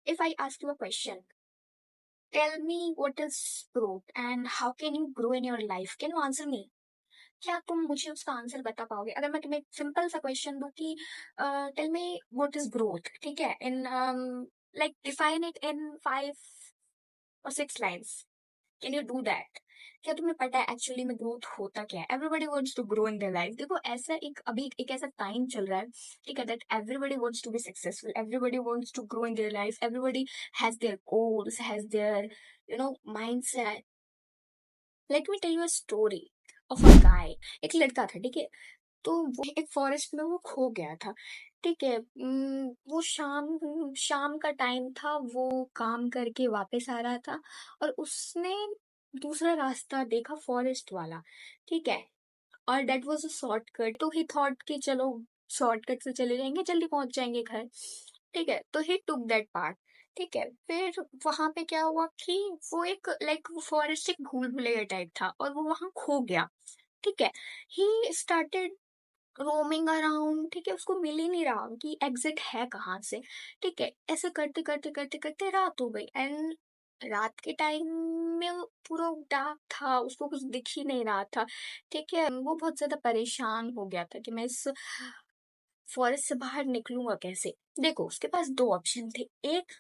If I ask you a question, tell me what is growth and how can you grow in your life? Can you answer me? क्या तुम मुझे उसका answer बता पाओगे? अगर मैं तुम्हें सिंपल सा क्वेश्चन दूं कि tell me what is growth, ठीक है, in like define it in 5 or 6 lines, can you do that? क्या तुम्हें पता है एक्चुअली में ग्रोथ होता क्या है? Everybody wants to grow in their life. देखो, ऐसा एक अभी एक ऐसा टाइम चल रहा है, ठीक है, that everybody wants to be successful, everybody wants to grow in their life, everybody has their goals, has their mindset. Let me tell you a story of a guy. एक लड़का था, ठीक है, तो वो एक फॉरेस्ट में वो खो गया था, ठीक है। वो शाम शाम का टाइम था, वो काम करके वापस आ रहा था और उसने दूसरा रास्ता देखा, फॉरेस्ट वाला, ठीक है, और डेट वाज अ शॉर्टकट। तो ही थॉट कि चलो शॉर्टकट से चले जाएंगे, जल्दी पहुंच जाएंगे घर, ठीक है। तो ही टुक दैट पार्ट, ठीक है। फिर वहां पे क्या हुआ कि वो एक लाइक फॉरेस्ट एक भूल भुलैया टाइप था और वो वहां खो गया, ठीक है। ही स्टार्टेड रोमिंग अराउंड, ठीक है, उसको मिल ही नहीं रहा कि एग्जिट है कहाँ से, ठीक है। ऐसे करते करते करते करते रात हो गई एंड रात के टाइम में वो पूरा डार्क था, उसको कुछ दिख ही नहीं रहा था, ठीक है। वो बहुत ज्यादा परेशान हो गया था कि मैं इस फॉरेस्ट से बाहर निकलूंगा कैसे। देखो, उसके पास दो ऑप्शन थे। एक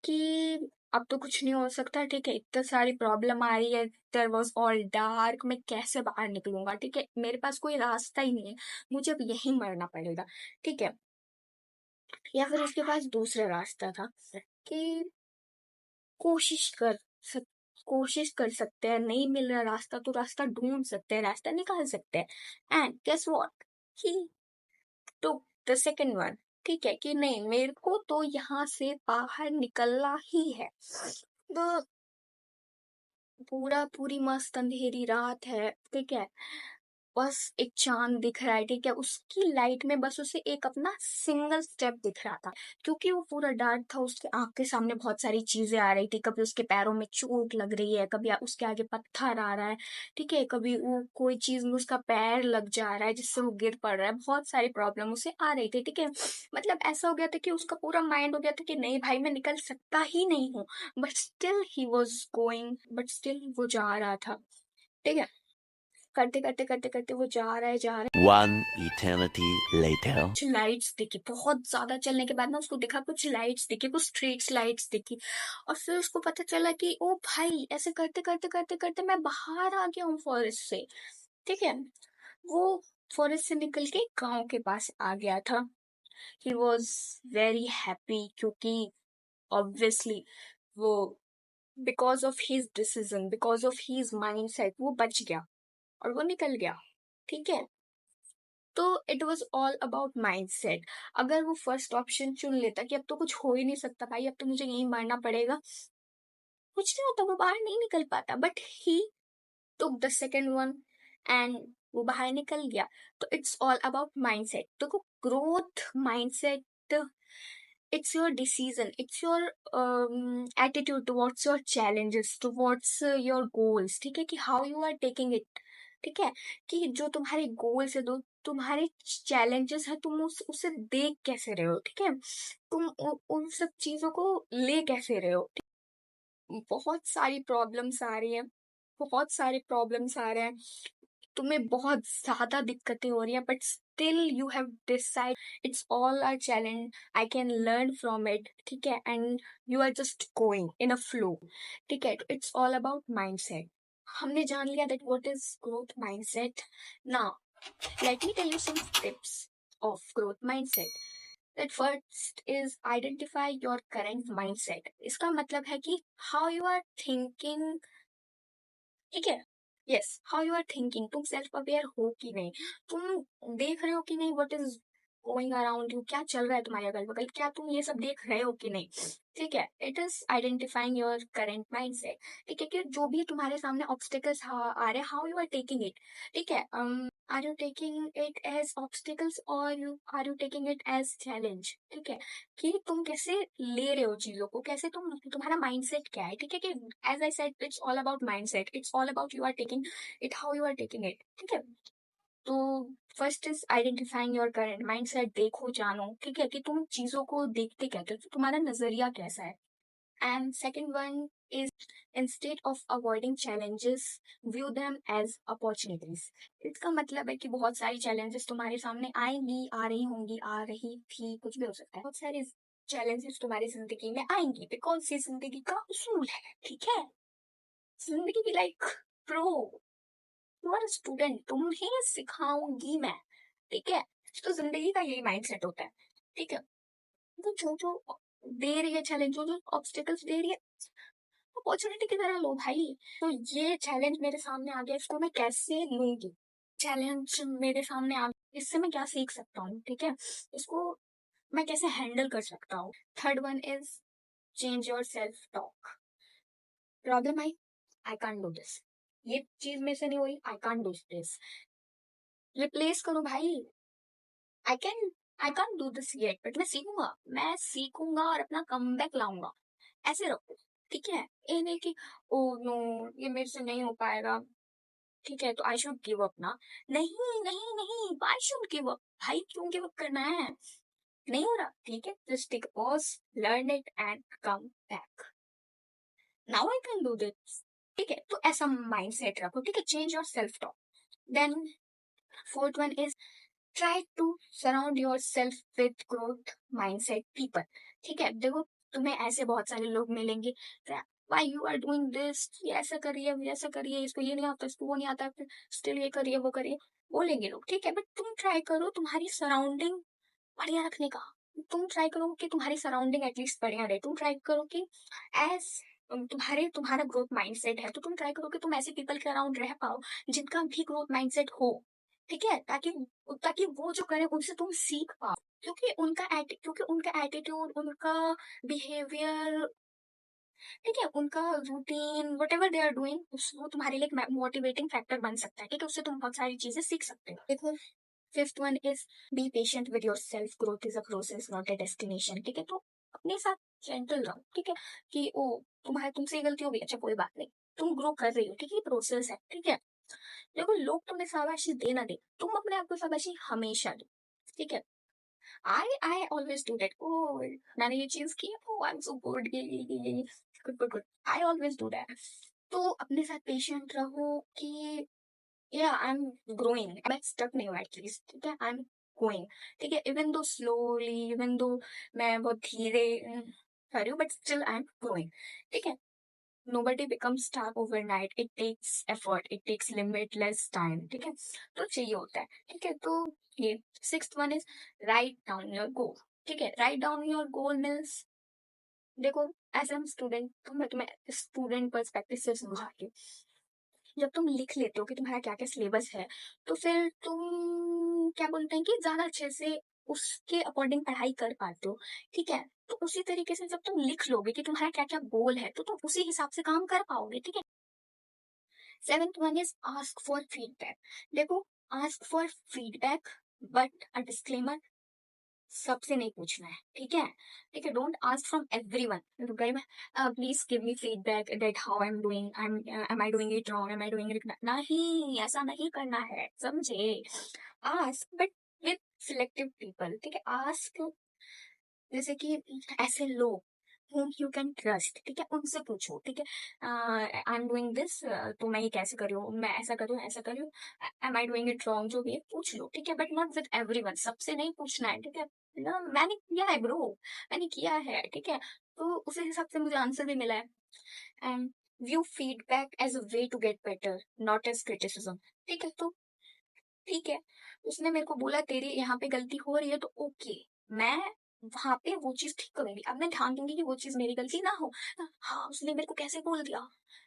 कि अब तो कुछ नहीं हो सकता, ठीक है, इतनी सारी प्रॉब्लम आ रही है, देयर वाज ऑल डार्क, मैं कैसे बाहर निकलूंगा, ठीक है, मेरे पास कोई रास्ता ही नहीं है, मुझे अब यहीं मरना पड़ेगा, ठीक है। या फिर उसके पास दूसरा रास्ता था कि कोशिश कर सक कोशिश कर सकते हैं, नहीं मिल रहा रास्ता तो रास्ता ढूंढ सकते हैं, रास्ता निकाल सकते हैं। And guess what, he took the second one, ठीक है, कि नहीं, मेरे को तो यहाँ से बाहर निकलना ही है। तो पूरी मस्त अंधेरी रात है, ठीक है, बस एक चांद दिख रहा है, ठीक है, उसकी लाइट में बस उसे एक अपना सिंगल स्टेप दिख रहा था, क्योंकि वो पूरा डार्क था। उसके आंख के सामने बहुत सारी चीजें आ रही थी, कभी उसके पैरों में चोट लग रही है, कभी उसके आगे पत्थर आ रहा है, ठीक है, कभी वो कोई चीज में उसका पैर लग जा रहा है जिससे वो गिर पड़ रहा है, बहुत सारी प्रॉब्लम उसे आ रही थी, ठीक है। मतलब ऐसा हो गया था कि उसका पूरा माइंड हो गया था कि नहीं भाई, मैं निकल सकता ही नहीं हूँ, बट स्टिल वो जा रहा था, ठीक है। करते करते करते करते वो जा रहा है। One eternity later. कुछ लाइट्स दिखी, बहुत ज्यादा चलने के बाद ना उसको दिखा, कुछ लाइट्स दिखी, कुछ स्ट्रीट लाइट्स दिखी, और फिर उसको पता चला कि ओ भाई, ऐसे करते करते करते करते मैं बाहर आ गया हूँ फॉरेस्ट से, ठीक है। वो फॉरेस्ट से निकल के गांव के पास आ गया था। ही वॉज वेरी हैप्पी, क्योंकि ऑब्वियसली वो because of his decision, because of his mind set वो बच गया और वो निकल गया, ठीक है। तो it was all about mind set. अगर वो फर्स्ट ऑप्शन चुन लेता कि अब तो कुछ हो ही नहीं सकता भाई, अब तो मुझे यहीं मरना पड़ेगा, कुछ नहीं होता, वो बाहर नहीं निकल पाता, but he took the second one and वो बाहर निकल गया। तो it's all about mind set. देखो, growth mind set, it's your decision, it's your attitude towards your challenges, towards your goals, ठीक है, कि how you are taking it, ठीक है, कि जो तुम्हारे गोल्स है, दो तुम्हारे चैलेंजेस है, तुम उसे देख कैसे रहे हो, ठीक है, तुम उन सब चीजों को ले कैसे रहे हो। बहुत सारी प्रॉब्लम्स आ रही हैं, बहुत सारे प्रॉब्लम्स आ रहे हैं, तुम्हें बहुत ज्यादा दिक्कतें हो रही हैं, but still you have decide it's all are challenge, I can learn from it, ठीक है, and you are just going in a flow, ठीक है। It's all about mindset. हमने जान लिया that what is growth mindset. Now let me tell you some tips of growth mindset. That first is identify your current mindset. इसका मतलब है कि how you are thinking, ठीक है, yes, how you are thinking, तुम self aware हो कि नहीं, तुम देख रहे हो कि नहीं what is going around you, क्या चल रहा है तुम्हारे अगल बगल, क्या तुम ये सब देख रहे हो कि नहीं, ठीक है। It is identifying your current mind set, ठीक है, कि जो भी तुम्हारे सामने ऑब्स्टिकल्स आ रहे हैं, how you are taking it, ठीक है। Are you taking it as obstacles और you are you taking it as challenge, ठीक है, कि तुम कैसे ले रहे हो चीजों को, कैसे तुम्हारा माइंडसेट क्या है, ठीक है, कि as I said it's all about mindset, it's all about you are taking it, how you are taking it, ठीक है। तो first is identifying your current mindset. देखो जानो, ठीक है, कि तुम चीजों को देखते कैसे हो, तो तुम्हारा नजरिया कैसा है। And second one is instead of avoiding challenges view them as opportunities. इसका मतलब है कि बहुत सारी चैलेंजेस तुम्हारे सामने आएंगी, आ रही होंगी, आ रही थी, कुछ भी हो सकता है। बहुत सारी चैलेंजेस तुम्हारी जिंदगी में आएंगी बिकॉज ये जिंदगी का उसूल है, ठीक है। जिंदगी की like pro, you are student, तुम्हें सिखाऊंगी मैं, ठीक है। तो जिंदगी का यही माइंडसेट होता है, ठीक है। तो जो जो दे रही है चैलेंज, जो जो ऑब्स्टिकल्स दे रही है, अपॉर्चुनिटी की तरह लो भाई। तो ये चैलेंज मेरे सामने आ गया, इसको मैं कैसे लूंगी। चैलेंज मेरे सामने आ गया, इससे मैं क्या सीख सकता हूँ, ठीक है, इसको मैं कैसे हैंडल कर सकता हूँ। Third one is change your self talk. Problem I can't do this, ये चीज मेरे से नहीं हुई, I can't do this. Replace करो भाई, I can I can't do this yet, but मैं सीखूंगा और अपना कमबैक लाऊंगा। ऐसे रखो, ठीक है। ये नहीं कि ओ नो ये मेरे से नहीं हो पाएगा, ठीक है, तो आई शुड गिव अप ना। नहीं नहीं नहीं, आई शुड गिव अप भाई, क्यों गिव अप करना है। नहीं हो रहा, ठीक है, just take pause, learn it and come back. Now I can do this, ठीक है। तो ऐसा माइंड सेट रखो, ठीक है। Change your self talk. Then fourth one is try to surround yourself with growth mindset people, ठीक है। देखो तुम्हें ऐसे बहुत सारे लोग मिलेंगे, why you are doing this, ये ऐसा करिए, ये ऐसा करिए, इसको ये नहीं आता, इसको वो नहीं आता, फिर स्टिल ये करिए, वो करिए, बोलेंगे लोग, ठीक है। बट तुम ट्राई करो तुम्हारी सराउंडिंग बढ़िया रखने का। तुम ट्राई करो कि तुम्हारी सराउंडिंग एटलीस्ट बढ़िया रहे। तुम ट्राई करो कि एज तुम्हारा ग्रोथ माइंडसेट है, तो तुम ट्राई करो कि तुम ऐसे पीपल के अराउंड रह पाओ जिनका भी ग्रोथ माइंडसेट हो, ठीक है, ताकि ताकि वो जो करे उनसे तुम सीख पाओ। क्योंकि उनका एटीट्यूड, उनका बिहेवियर, ठीक है, उनका routine, whatever they are doing, वो तुम्हारे लिए एक मोटिवेटिंग फैक्टर बन सकता है, ठीक है। उससे तुम बहुत सारी चीजें सीख सकते हो। देखो fifth one is be patient with your self. Growth is a process not a destination, ठीक है। तो अपने साथ जेंटल रहो, ठीक है, कि ओ तुम्हारे तुमसे ये गलती हो गई, अच्छा कोई बात नहीं, तुम ग्रो कर रही हो, ठीक है, प्रोसेस है, ठीक है। देखो लोग तुम्हें शाबाशी दे ना दे, तुम अपने आप को शाबाशी हमेशा दो, ठीक है। आई ऑलवेज डू दैट, ओ मैंने ये चीज की, ओ आई एम सो गुड, ये good good good, I always do that. तो अपने साथ पेशेंट रहो कि या आई एम ग्रोइंग, मैं स्टक नहीं हूँ एटलीस्ट, ठीक है, आई एम गोइंग, ठीक है। Even though slowly, even though मैं बहुत धीरे कर रही हूँ, but still I am growing, ठीक है। nobody becomes star overnight, it takes effort, it takes limitless time, ठीक है। तो चाहिए होता है, ठीक है। तो ये sixth one is write down your goal, ठीक है। Write down your goal means, देखो एज एम स्टूडेंट, तो मैं तुम्हें स्टूडेंट पर्सपेक्टिव से समझाती हूँ। जब तुम लिख लेते हो कि तुम्हारा क्या क्या सिलेबस है, तो फिर तुम क्या बोलते हैं कि ज्यादा अच्छे से उसके अकॉर्डिंग पढ़ाई कर पाते हो, ठीक है। तो उसी तरीके से जब तुम लिख लोगे कि तुम्हारा क्या क्या गोल है, तो तुम उसी हिसाब से काम कर पाओगे, ठीक है। Seventh one is ask for feedback. देखो ask for feedback, but a disclaimer, सबसे नहीं पूछना है, ठीक है, ठीक है। Don't ask from everyone, please give me feedback that how I am doing, am I doing it wrong, am I doing it, नहीं, ऐसा नहीं करना है, समझे। Ask but with selective people, ठीक है। आस्क जैसे कि ऐसे लोग whom you can trust, ठीक है, उनसे पूछो, ठीक है। आई एम डूइंग दिस, तो मैं ये कैसे कर रही हूँ, मैं ऐसा कर रही हूँ, ऐसा कर रही हूँ, am I doing it wrong, जो भी है पूछ लो, ठीक है। बट नॉट विद एवरीवन, सबसे नहीं पूछना है, ठीक है ना। मैंने किया है ब्रो, मैंने किया है, ठीक है। तो उसी हिसाब से मुझे आंसर भी मिला है। And view feedback as a way to get better, not as criticism, ठीक है। तो ठीक है, उसने मेरे को बोला तेरी यहाँ पे गलती हो रही है, तो ओके, मैं वहां पे वो चीज ठीक करूंगी, अब मैं ध्यान दूंगी कि वो चीज मेरी गलती ना हो। हाँ उसने मेरे को कैसे बोल दिया,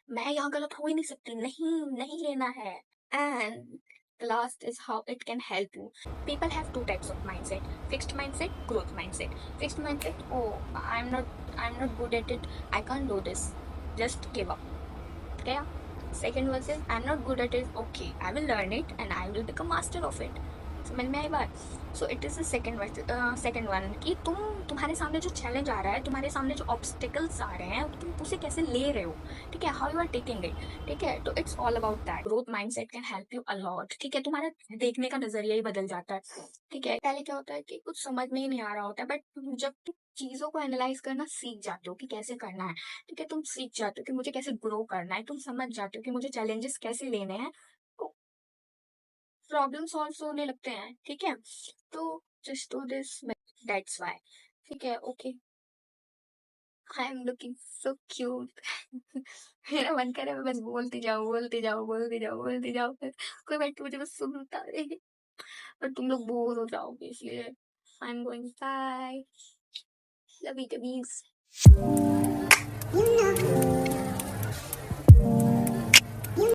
मैं यहाँ गलत हो ही नहीं सकती, नहीं नहीं लेना है। And last is how it can help you. People have two types of mindset: fixed mindset, growth mindset. Fixed mindset, oh I'm not good at it, I can't do this, just give up, गया। Second one is I'm not good at it, okay, I will learn it and I will become master of it. समझ में आई बात? So it is the second one कि तुम्हारे सामने जो challenge आ रहा है, तुम्हारे सामने जो ऑब्स्टिकल्स आ रहे हैं, तुम उसे कैसे ले रहे हो, ठीक है? How you are taking it, ठीक है? तो it's all about that. Growth mindset can help you a lot, ठीक है? तुम्हारा देखने का नज़रिया ही बदल जाता है, ठीक है? पहले क्या होता है कि कुछ समझ में ही नहीं आ रहा होता है, बट जब तुम चीज़ों को एनालाइज़ करना सीख जाते हो कि कैसे करना है, ठीक है? तुम सीख जाते हो कि मुझे कैसे ग्रो करना है, तुम समझ जाते हो कि मुझे चैलेंजेस कैसे लेने हैं, तो प्रॉब्लम सॉल्व होने लगते हैं, ठीक है? तो just do this, that's why, ठीक है? Okay, I am looking so cute. मेरा मन कर रहा है मैं बस बोलती जाऊँ, बोलती जाऊँ, बोलती जाऊँ, बोलती जाऊँ, फिर कोई बैठ के मुझे बस सुनता रहे, और तुम लोग बोर हो जाओगे, इसलिए I am going, bye, love you, कबीज।